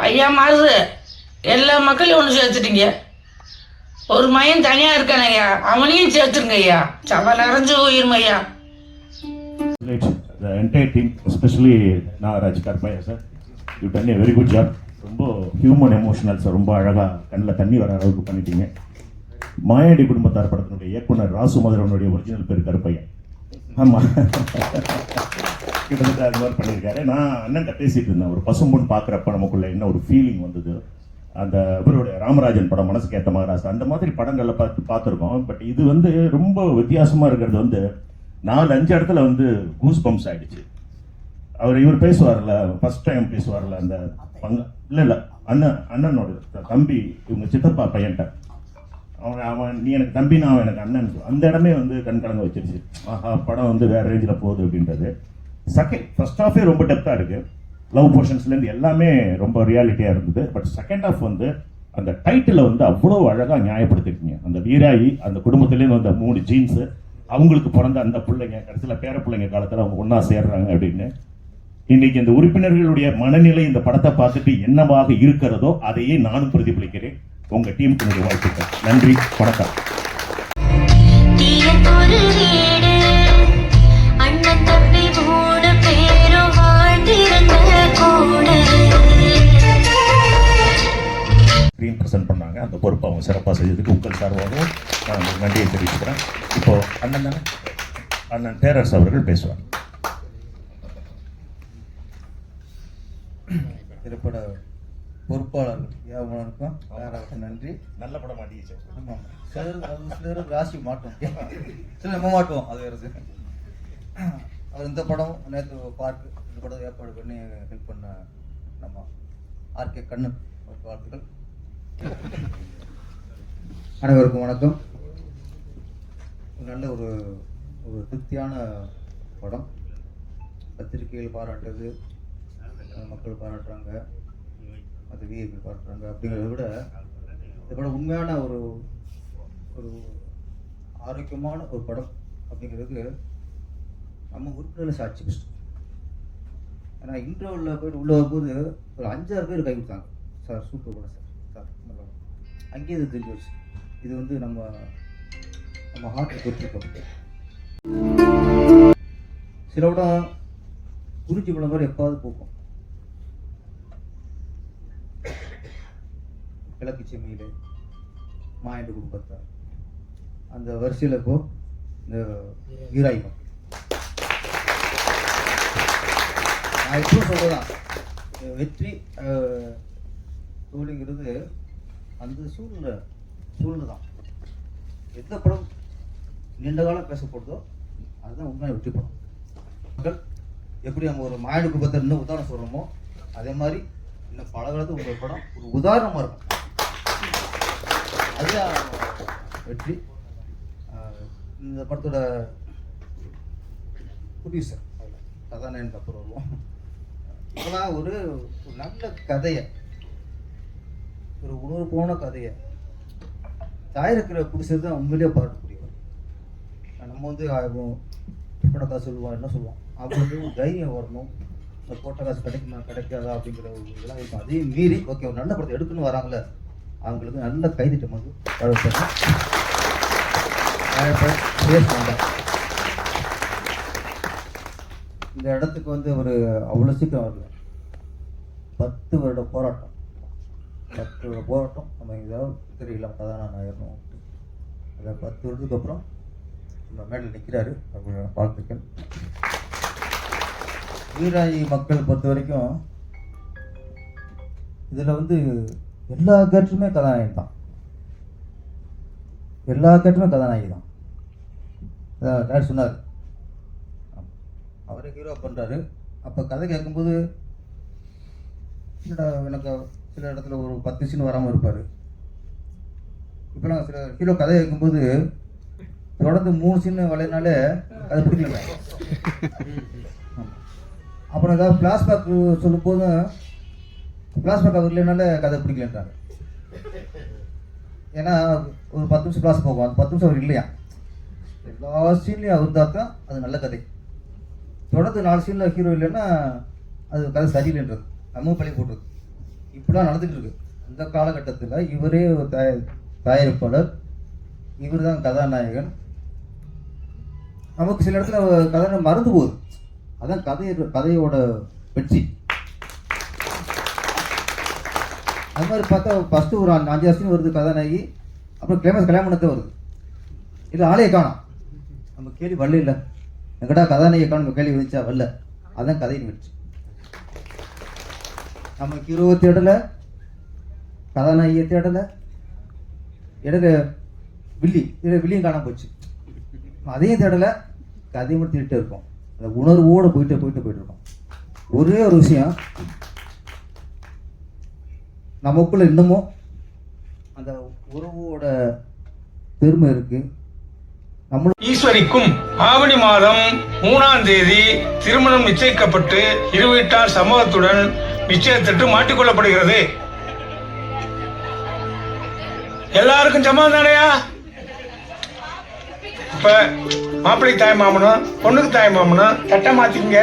ஐயா மாசு எல்லா மக்களையும் ஒன்று சேர்த்துட்டீங்க. ஒரு மையம் தனியாக இருக்கான ஐயா, அவனையும் சேர்த்துருங்க ஐயா. சவ நிறைஞ்சு போயிருமா ஐயா. The entire team, especially Nagaraj Karpaya sir, you done a very good job. ரொம்ப ஹியூமன் எமோஷனல்ஸ் ரொம்ப அழகாக கண்ணில் தண்ணி வர அளவுக்கு பண்ணிட்டீங்க. மாயாண்டி குடும்பத்தார் படத்தினுடைய இயக்குனர் ராசு மதுரவனுடைய ஒரிஜினல் பேர் கருப்பையன். ஆமாம், கிட்டத்தட்ட அது மாதிரி பண்ணியிருக்காரு. நான் அண்ணன்ட்ட பேசிகிட்டு இருந்தேன், ஒரு பசும்பொன் பார்க்குறப்ப நமக்குள்ள என்ன ஒரு ஃபீலிங் வந்தது. அந்த இவருடைய ராமராஜன் படம் மனசுக்கு ஏற்ற மகாராஜா அந்த மாதிரி படங்களில் பார்த்துருக்கோம். பட் இது வந்து ரொம்ப வித்தியாசமாக இருக்கிறது வந்து 4-5 இடத்துல வந்து கூஸ் பம்ப்ஸ் ஆகிடுச்சு. இவர் பேசுவார்ல, ஃபர்ஸ்ட் டைம் பேசுவார்ல அந்த இல்லை அண்ணனோட தம்பி, இவங்க சித்தப்பா பையன்ட்ட அவன் நீ எனக்கு தம்பி, நான் எனக்கு அண்ணன், அந்த இடமே வந்து கண்கலங்க வச்சிருச்சு. ஆஹா, படம் வந்து வேற ரேஞ்சில் போகுது அப்படின்றது. ஃபர்ஸ்ட் ஹாஃபே ரொம்ப டெப்த்தாக இருக்கு, லவ் போர்ஷன்ஸ்லேருந்து எல்லாமே ரொம்ப ரியாலிட்டியாக இருந்தது. பட் செகண்ட் ஹாஃப் வந்து அந்த டைட்டில் வந்து அவ்வளோ அழகாக நியாயப்படுத்திருக்கீங்க. அந்த வீராயி, அந்த குடும்பத்துலேருந்து வந்த 3 ஜீன்ஸு, அவங்களுக்கு பிறந்த அந்த பிள்ளைங்க, கடைசியில் பேர பிள்ளைங்க காலத்தில் அவங்க ஒன்றா சேர்றாங்க அப்படின்னு. இன்னைக்கு இந்த உறுப்பினர்களுடைய மனநிலை இந்த படத்தை பார்த்துட்டு என்னவாக இருக்கிறதோ அதையே நானும் பிரதிபலிக்கிறேன். உங்க டீமுக்கு வாழ்த்துக்கள். நன்றி, வணக்கம். ஸ்க்ரீன் ப்ரெசென்ட் பண்ணாங்க, அந்த பொறுப்பு அவங்க சிறப்பாக செஞ்சதுக்கு உங்கள் சார்பாகவும் நான் நன்றியை தெரிவிச்சுக்கிறேன். இப்போ அண்ணன் தேரரசு அவர்கள் பேசுவார். திரைப்பட பொறுப்பாளர்கள் யாவருக்கும் யாராவது நன்றி. நல்ல படம் மாட்டிச்சு. ஆமாம், சிலர் ராசி மாட்டோம், சிலர் நம்ம மாட்டுவோம், அது வேறு. அது இந்த படம் நேற்று பார்த்து இந்த படம் ஏற்பாடு பண்ணி ஹெல்ப் பண்ண நம்ம ஆர்கே கண்ணன் வாழ்த்துக்கள். அனைவருக்கும் வணக்கம். நல்ல ஒரு திருப்தியான படம். பத்திரிகைகள் பாராட்டுறது, மக்கள் பாராட்டுறாங்க, அது விஐபிகள் பாராட்டுறாங்க. அப்படிங்கிறத விட இந்த படம் உண்மையான ஒரு ஆரோக்கியமான ஒரு படம் அப்படிங்கிறதுக்கு நம்ம உறுப்பினர்கள் சாட்சி பெஸ்ட். ஏன்னா இன்டர்வலில் போய்ட்டு உள்ளே வரும்போது ஒரு 5-6 பேர் கை கொடுத்தாங்க. சார் சூப்பர் படம் சார் நல்லா. அங்கேயே இது தெரிஞ்சு வச்சு இது வந்து நம்ம ஹார்ட்டை கொடுத்துருக்கோம். சில படம் குறிச்சி படம் மாதிரி எப்பாவது போக்கும். கிழக்கு செம்மியில் மாயாண்டி குடும்பத்தார் அந்த வரிசையில் இப்போ இந்த வீராய் மக்கள். நான் இப்போ சொல்றதான் வெற்றி தோல்விங்கிறது அந்த சூழ்நிலை தான். எந்த படம் நீண்ட காலம் பேசப்படுதோ அதுதான் உண்மையான வெற்றி படம். மக்கள் எப்படி நம்ம ஒரு மாயாண்டி குடும்பத்தை இன்னும் உதாரணம் சொல்கிறோமோ அதே மாதிரி இன்னும் பல காலத்துக்கு உங்கள் படம் ஒரு உதாரணமாக இருக்கும். அதுதான் வெற்றி. இந்த படத்தோட ப்ரொடியூசர் கதாநாயகனுக்கு அப்புறம் வருவோம். இதெல்லாம் ஒரு நல்ல கதையை, ஒரு உணர்வு போன கதையை தயாரிக்கிற ப்ரொடியூசர் தான் உண்மையிலேயே பாராட்டக்கூடியவர். நம்ம வந்து பட காசு சொல்லுவோம், என்ன சொல்லுவோம், அவங்களுக்கு ஒரு தைரியம் வரணும். இந்த போட்ட காசு கிடைக்குமா கிடைக்காதா அப்படிங்கிற ஒரு இதெல்லாம் இருக்கும். அதையும் மீறி ஓகே ஒரு நல்ல படத்தை எடுக்கணும்னு வராங்களே அவங்களுக்கு நல்ல கைதிட்டம் வந்து இந்த இடத்துக்கு வந்து ஒரு அவ்வளோ சீக்கிரம் வரல. 10 வருட போராட்டம், 10 வருட போராட்டம். நம்ம ஏதாவது தெரியலாம் கதாநாயகனும் அந்த 10 வருடத்துக்கு அப்புறம் நம்ம மேடையில் நிற்கிறாரு. அவங்களோட வாழ்த்துக்கள். வீராயி மக்கள் பொறுத்த வரைக்கும் இதில் வந்து எல்லா கேரக்டருமே கதாநாயகன் தான். எல்லா கேரக்டருமே கதாநாயகி தான். டேரக்டர் சொன்னார், அவரே ஹீரோ பண்ணுறாரு. அப்போ கதை கேட்கும்போது எனக்கு சில இடத்துல ஒரு 10 சீன் வராமல் இருப்பார். இப்போலாம் சில ஹீரோ கதை கேட்கும்போது தொடர்ந்து 3 சீன் வளையினாலே கதை பிடிக்கல. அப்புறம் ஏதாவது ஃப்ளாஷ்பேக் சொல்லும் போதும் ஃப்ளாஷ்பேக் அவர் இல்லைனால கதை பிடிக்கலன்றாங்க. ஏன்னா ஒரு 10 நிமிஷம் கிளாஸ் போகும், அந்த 10 நிமிஷம் அவர் இல்லையா. எல்லா சீன்லையும் அவர் தான் அது நல்ல கதை. தொடர்ந்து 4 சீனில் ஹீரோ இல்லைன்னா அது கதை சரியில்லைன்றது, நம்ம பழி போட்டுறது. இப்படிலாம் நடந்துட்டு இருக்கு. இந்த காலகட்டத்தில் இவரே ஒரு தயாரிப்பாளர், இவர் தான் கதாநாயகன். நமக்கு சில இடத்துல கதை மறந்து போகுது. அதான் கதையோட வெற்றி. அது மாதிரி பார்த்தா ஃபஸ்ட்டு ஒரு 5 வருஷம் வருது கதாநாயகி, அப்புறம் கிளைமேக்ஸ் கல்யாணம் பண்ணத்தை வருது. இல்லை ஆளையே காணும். நம்ம கேள்வி வரல, இல்லை எங்கடா கதாநாயகி காணும் கேள்வி வந்துச்சா வரல. அதுதான் கதையின் வெற்றி. நம்ம ஹீரோவை தேடலை, கதாநாயகியை தேடலை, இடையில வில்லியும் காணாம போச்சு. அதையும் தேடலை, கதையை மட்டும் தேடிட்டே இருக்கோம். அந்த உணர்வோடு போயிட்டு இருக்கோம். ஒரே ஒரு விஷயம், நமக்குள்ள இன்னமும் அந்த உறவோட பெருமை இருக்கு. ஈஸ்வரிக்கும் ஆவணி மாதம் 3ஆம் தேதி திருமணம் நிச்சயிக்கப்பட்டு இரு வீட்டார் சமூகத்துடன் நிச்சயத்திட்டு மாட்டிக்கொள்ளப்படுகிறது. எல்லாருக்கும் சம்மதம் தானையா? இப்ப மாப்பிள்ளை தாய் மாமனும் பொண்ணுக்கு தாய் மாமனும் தட்டை மாத்திக்கங்க.